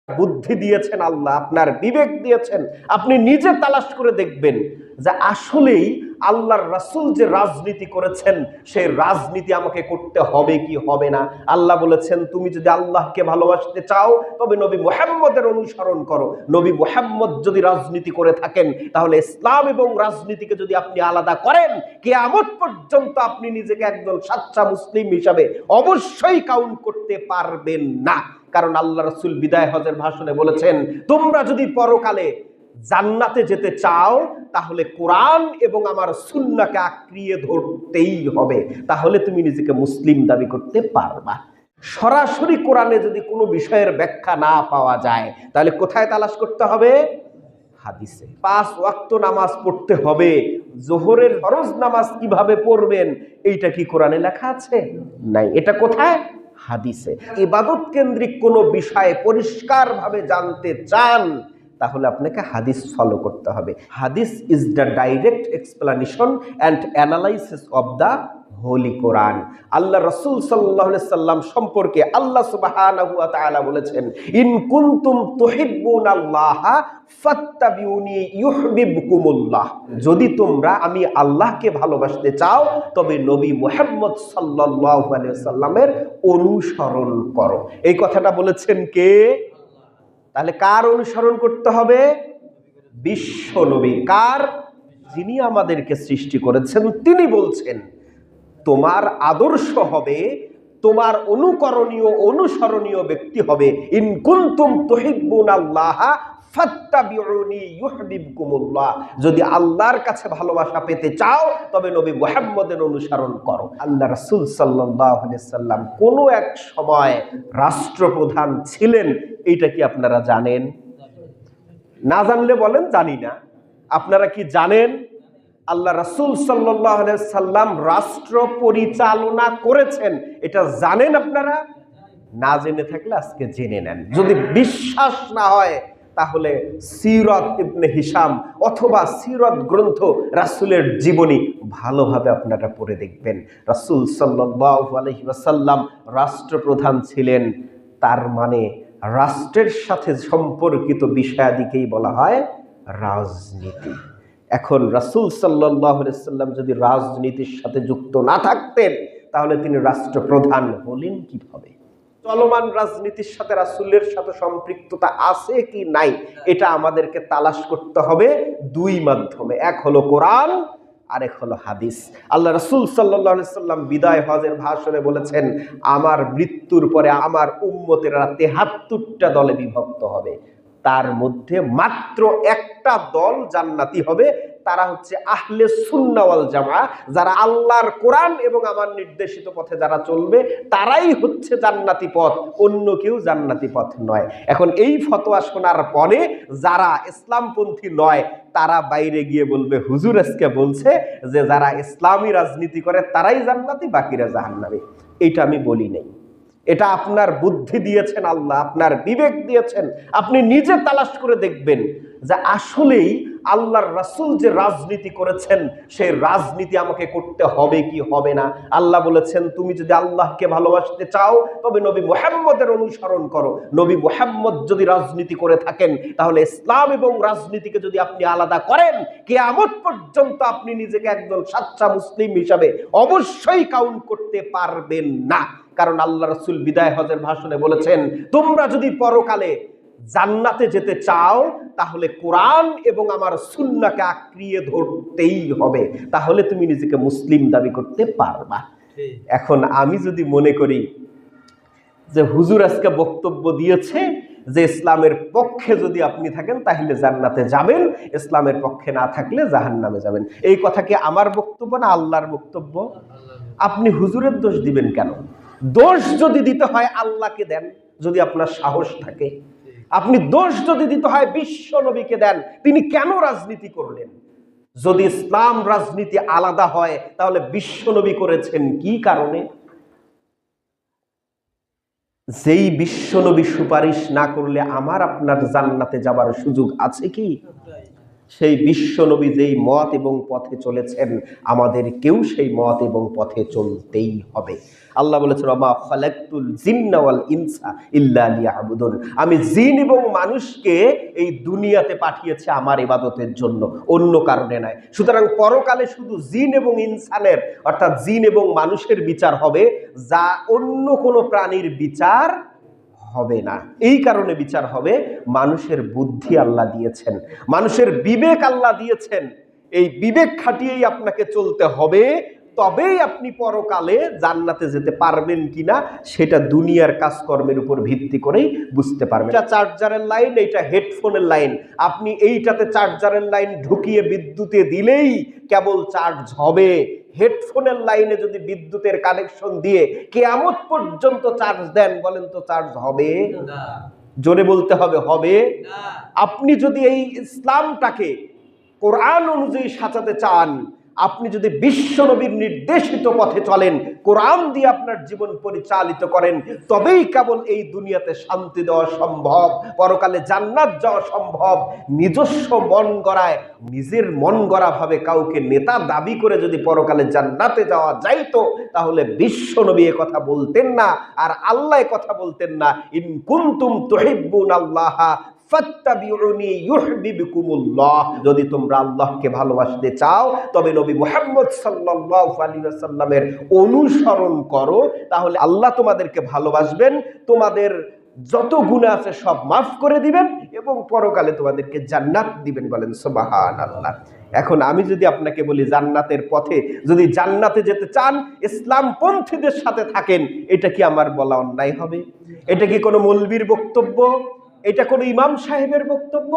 বুদ্ধি দিয়েছেন আল্লাহ, আপনার বিবেক দিয়েছেন, আপনি নিজে তালাশ করে দেখবেন যে আসলেই আল্লাহর রাসূল যে রাজনীতি করেছেন সেই রাজনীতি আমাকে করতে হবে কি হবে না। আল্লাহ বলেছেন তুমি যদি আল্লাহকে ভালোবাসতে চাও তবে নবী মুহাম্মদের অনুসরণ করো। নবী মুহাম্মদ যদি রাজনীতি করে থাকেন তাহলে ইসলাম এবং রাজনীতিকে যদি আপনি আলাদা করেন, কিয়ামত পর্যন্ত আপনি নিজেকে একজন সাচ্চা মুসলিম হিসাবে অবশ্যই কাউন্ট করতে পারবেন না। কারণ আল্লাহ রাসূল বিদায় হজের ভাষণে বলেছেন তোমরা যদি পরকালে জান্নাতে যেতে চাও তাহলে কোরআন এবং আমার সুন্নাহকে আঁকড়িয়ে ধরতেই হবে, তাহলে তুমি নিজেকে মুসলিম দাবি করতে পারবা। সরাসরি কোরআনে যদি কোনো বিষয়ের ব্যাখ্যা না পাওয়া যায় তাহলে কোথায় তালাশ করতে হবে? হাদিসে। 5 ওয়াক্ত নামাজ পড়তে হবে, জোহরের ফরজ নামাজ কিভাবে পড়বেন এইটা কি কোরআনে লেখা আছে? নাই। এটা কোথায়? হাদিসে। ইবাদত কেন্দ্রিক কোনো বিষয়ে পরিষ্কারভাবে জানতে চান তাহলে আপনাকে হাদিস ফলো করতে হবে। Hadith is the direct explanation and analysis of the holy Quran. Allah রাসূল সাল্লাল্লাহু আলাইহি সাল্লাম সম্পর্কে আল্লাহ সুবহানাহু ওয়া তাআলা বলেছেন ইন কুনতুম তুহিব্বুনাল্লাহ ফাত্তাবিউনি ইউহিব্বুকুমুল্লাহ। যদি তোমরা আমি আল্লাহকে ভালোবাসতে চাও তবে নবী মুহাম্মদ সাল্লাল্লাহু আলাইহি সাল্লামের অনুসরণ করো। এই কথাটা বলেছেন কে? তাহলে কার অনুসরণ করতে হবে? বিশ্ব নবী। কার? যিনি আমাদেরকে সৃষ্টি করেছেন তিনি বলছেন তোমার আদর্শ হবে, তোমার অনুকরণীয় অনুসরণীয় ব্যক্তি হবে ইন কুনতুম তুহিব্বুনাল্লাহ ফাত্তাবিউনি ইউহিব্বুকুমুল্লাহ। যদি আল্লাহর কাছে ভালোবাসা পেতে চাও তবে নবী মুহাম্মদের অনুসরণ করো। আল্লাহ রাসূল সাল্লাল্লাহু আলাইহি সাল্লাম কোন এক সময় রাষ্ট্রপ্রধান ছিলেন, এইটা কি আপনারা জানেন? না জানলে বলেন জানি না। আপনারা কি জানেন আল্লাহ রাসূল সাল্লাল্লাহু আলাইহি সাল্লাম রাষ্ট্র পরিচালনা করেছেন? এটা জানেন আপনারা? না জেনে থাকলে আজকে জেনে নেন। যদি বিশ্বাস না হয় তাহলে সিরাত ইবনে হিশাম অথবা সিরাত গ্রন্থ রাসূলের জীবনী ভালোভাবে আপনারা পড়ে দেখবেন। রাসূল সাল্লাল্লাহু আলাইহি ওয়াসাল্লাম রাষ্ট্রপ্রধান ছিলেন, তার মানে রাষ্ট্রের সাথে সম্পর্কিত বিষয়াদিকেই বলা হয় রাজনীতি। এখন রাসূল সাল্লাল্লাহু আলাইহি ওয়াসাল্লাম যদি রাজনীতির সাথে যুক্ত না থাকতেন তাহলে তিনি রাষ্ট্রপ্রধান হলেন কিভাবে? চলমান রাজনীতির সাথে রাসূলের সাথে সম্পৃক্ততা আছে কি নাই এটা আমাদেরকে তালাশ করতে হবে দুই মাধ্যমে, এক হলো কোরআন আর এক হলো হাদিস। আল্লাহ রাসূল সাল্লাল্লাহু আলাইহি সাল্লাম বিদায় হজের ভাষণে বলেছেন আমার মৃত্যুর পরে আমার উম্মতেরা ৭৩টা দলে বিভক্ত হবে, তার মধ্যে মাত্র একটা দল জান্নাতি হবে, তারা হচ্ছে আহলে সুন্নাহ ওয়াল জামাআহ। যারা আল্লাহর কোরআন এবং আমার নির্দেশিত পথে যারা চলবে তারাই হচ্ছে জান্নাতি পথ, অন্য কেউ জান্নাতি পথ নয়। এখন এই ফতোয়া শোনার পরে যারা ইসলামপন্থী নয় তারা বাইরে গিয়ে বলবে হুজুর আজকে বলছে যে যারা ইসলামী রাজনীতি করে তারাই জান্নাতি, বাকিরা জাহান্নামী। এইটা আমি বলি নাই। এটা আপনার বুদ্ধি দিয়েছেন আল্লাহ, আপনার বিবেক দিয়েছেন, আপনি নিজে তালাশ করে দেখবেন যে আসলেই আল্লাহর রাসূল যে রাজনীতি করেছেন সেই রাজনীতি আমাকে করতে হবে কি হবে না। আল্লাহ বলেছেন তুমি যদি আল্লাহকে ভালোবাসতে চাও তবে নবী মুহাম্মদের অনুসরণ করো। নবী মুহাম্মদ যদি রাজনীতি করে থাকেন তাহলে ইসলাম এবং রাজনীতিকে যদি আপনি আলাদা করেন কিয়ামত পর্যন্ত আপনি নিজেকে একজন সাচ্চা মুসলিম হিসাবে অবশ্যই কাউন্ট করতে পারবেন না। কারণ আল্লাহ রাসূল বিদায় হজের ভাষণে বলেছেন তোমরা যদি পরকালে জান্নাতে যেতে চাও তাহলে কোরআন এবং আমার সুন্নাহকে আঁকড়িয়ে ধরতেই হবে, তাহলে তুমি নিজেকে মুসলিম দাবি করতে পারবা। এখন আমি যদি মনে করি যে হুজুর আজকে বক্তব্য দিয়েছে যে ইসলামের পক্ষে যদি আপনি থাকেন তাহলে জান্নাতে যাবেন, ইসলামের পক্ষে না থাকলে জাহান্নামে যাবেন, এই কথা কি আমার বক্তব্য না আল্লাহর বক্তব্য? আপনি হুজুরের দোষ দিবেন কেন? দোষ যদি দিতে হয় আল্লাহকে দেন যদি আপনার সাহস থাকে। আপনি দোষ যদি দিতে হয় বিশ্ব নবীকে দেন, তিনি কেন রাজনীতি করলেন? যদি ইসলাম রাজনীতি আলাদা হয় তাহলে বিশ্ব নবী করেছেন কি কারণে? যেই বিশ্ব নবী সুপারিশ না করলে আমার আপনার জান্নাতে যাবার সুযোগ আছে কি? সেই বিশ্বনবী যেই মত এবং পথে চলেছেন, আমাদেরকেও সেই মত এবং পথে চলতেই হবে। আল্লাহ বলেছেন, ওয়া মা খালাকতুল জিন্না ওয়াল ইনসা ইল্লা লিয়াবুদুন, আমি জিন এবং মানুষকে এই দুনিয়াতে পাঠিয়েছি আমার ইবাদতের জন্য, অন্য কারণে নয়। সুতরাং পরকালে শুধু জিন এবং ইনসানের, অর্থাৎ জিন এবং মানুষের বিচার হবে, যা অন্য কোনো প্রাণীর বিচার হবে না। এই কারণে বিচার হবে, মানুষের বুদ্ধি আল্লাহ দিয়েছেন, মানুষের বিবেক আল্লাহ দিয়েছেন, এই বিবেক খাটিয়েই আপনাকে চলতে হবে। তবেই আপনি পরকালে জান্নাতে যেতে পারবেন কিনা সেটা দুনিয়ার কাজকর্মের উপর ভিত্তি করেই বুঝতে পারবেন। এটা চার্জারের লাইন, এটা হেডফোনের লাইন, আপনি এইটাতে চার্জারের লাইন ঢুকিয়ে বিদ্যুতে দিলেই কেবল চার্জ হবে। হেডফোনের লাইনে যদি বিদ্যুতের কানেকশন দিয়ে কিয়ামত পর্যন্ত চার্জ দেন, বলেন তো চার্জ হবে? জোরে বলতে হবে, হবে না। আপনি যদি এই ইসলামটাকে কোরআন অনুযায়ী সাজাতে চান, আপনি যদি বিশ্বনবীর নির্দেশিত পথে চলেন, কোরআন দিয়ে আপনার জীবন পরিচালিত করেন, তবেই কেবল এই দুনিয়াতে শান্তি দেওয়া সম্ভব, পরকালে জান্নাত যাওয়া সম্ভব। নিজস্ব মন গড়ায়, নিজের মন গড়া ভাবে কাউকে নেতা দাবি করে যদি পরকালে জান্নাতে যাওয়া যাইতো, তাহলে বিশ্বনবী এ কথা বলতেন না, আর আল্লাহ এ কথা বলতেন না, ইন কুনতুম তুহিব্বুনাল্লাহ ফাত্তাবিউনি ইউহিব্বুকুমুল্লাহ, যদি তোমরা আল্লাহকে ভালোবাসতে চাও তবে নবী মুহাম্মদ সাল্লাল্লাহু আলাইহি ওয়াসাল্লামের অনুসরণ করো, তাহলে আল্লাহ তোমাদেরকে ভালোবাসবেন, তোমাদের যত গুনাহ আছে সব মাফ করে দিবেন এবং পরকালে তোমাদেরকে জান্নাত দিবেন। বলেন সুবহানাল্লাহ। এখন আমি যদি আপনাকে বলি জান্নাতের পথে, যদি জান্নাতে যেতে চান ইসলাম পন্থীদের সাথে থাকেন, এটা কি আমার বলা অন্যায় হবে? এটা কি কোনো মৌলবীর বক্তব্য? এটা কোনো ইমাম সাহেবের বক্তব্য?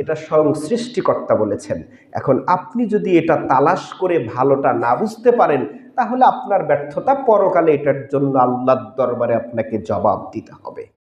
এটা স্বয়ং সৃষ্টিকর্তা বলেছেন। এখন আপনি যদি এটা তালাশ করে ভালোটা না বুঝতে পারেন, তাহলে আপনার ব্যর্থতা, পরকালে এটার জন্য আল্লাহর দরবারে আপনাকে জবাব দিতে হবে।